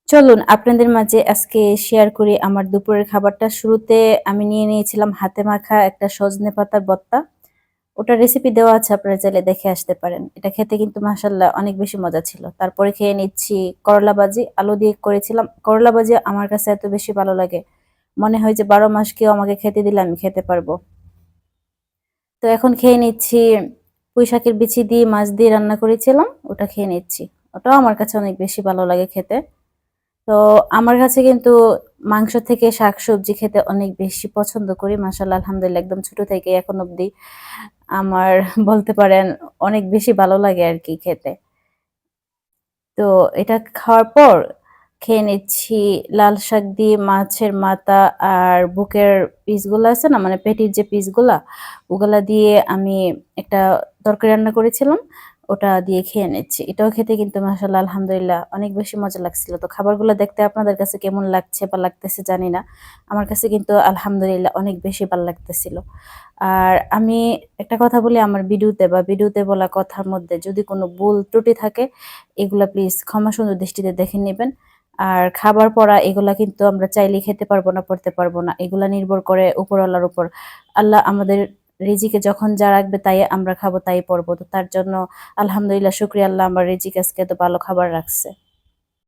চলুন আপনাদের মাঝে আজকে শেয়ার করি আমার দুপুরের খাবারটা। শুরুতে আমি নিয়ে নিয়েছিলাম হাতে মাখা একটা সজনে পাতার ভর্তা। ওটার রেসিপি দেওয়া আছে, আপনারা চাইলে দেখে আসতে পারেন। এটা খেতে কিন্তু মাশাআল্লাহ অনেক বেশি মজা ছিল। তারপরে খেয়ে নিচ্ছি করলা ভাজি, আলু দিয়ে করেছিলাম। করলা ভাজি আমার কাছে এত বেশি ভালো লাগে। মনে হয় যে ১২ মাস কেউ আমাকে খেতে দিলে আমি খেতে পারবো। তো এখন খেয়ে নিচ্ছি পুঁইশাকের বিচি দিয়ে মাছ দিয়ে রান্না করেছিলাম, ওটা খেয়ে নিচ্ছি। ওটাও আমার কাছে অনেক বেশি ভালো লাগে খেতে। তো আমার কাছে কিন্তু মাংস থেকে শাকসবজি খেতে অনেক বেশি পছন্দ করি। মাশাআল্লাহ আলহামদুলিল্লাহ একদম ছোট থেকে এখন অবধি আমার বলতে পারেন অনেক বেশি ভালো লাগে আরকি খেতে। তো এটা খাওয়ার পর খেয়ে নিচ্ছি লাল শাক দিয়ে মাছের মাথা আর বুকের পিসগুলা আছে না? মানে পেটির যে পিসগুলা, ওগুলা দিয়ে আমি একটা তরকারি রান্না করেছিলাম। ওটা দিয়ে খেয়ে নিচ্ছি। এটাও খেতে কিন্তু মাশাআল্লাহ আলহামদুলিল্লাহ অনেক বেশি মজা লাগছিল। তো খাবারগুলো দেখতে আপনাদের কাছে কেমন লাগছে বা লাগতেছে জানি না। আমার কাছে কিন্তু আলহামদুলিল্লাহ অনেক বেশি ভাল লাগতেছিল। আর আমি একটা কথা বলি, আমার ভিডিওতে বলা কথার মধ্যে যদি কোনো ভুল ত্রুটি থাকে এগুলা প্লিজ ক্ষমা সুন্দর দৃষ্টিতে দেখে নিবেন। আর খাবার পড়া এগুলা কিন্তু আমরা চাইলেই খেতে পারবো না, পড়তে পারবো না। এগুলা নির্ভর করে উপরওয়ালার উপর। আল্লাহ আমাদের রিজিকে যখন যা রাখবে তাই আমরা খাবো, তাই পড়বো। তো তার জন্য আলহামদুলিল্লাহ শুকরিয়া, আল্লাহ আমার রিজিক আজকে এত ভালো খাবার রাখছে।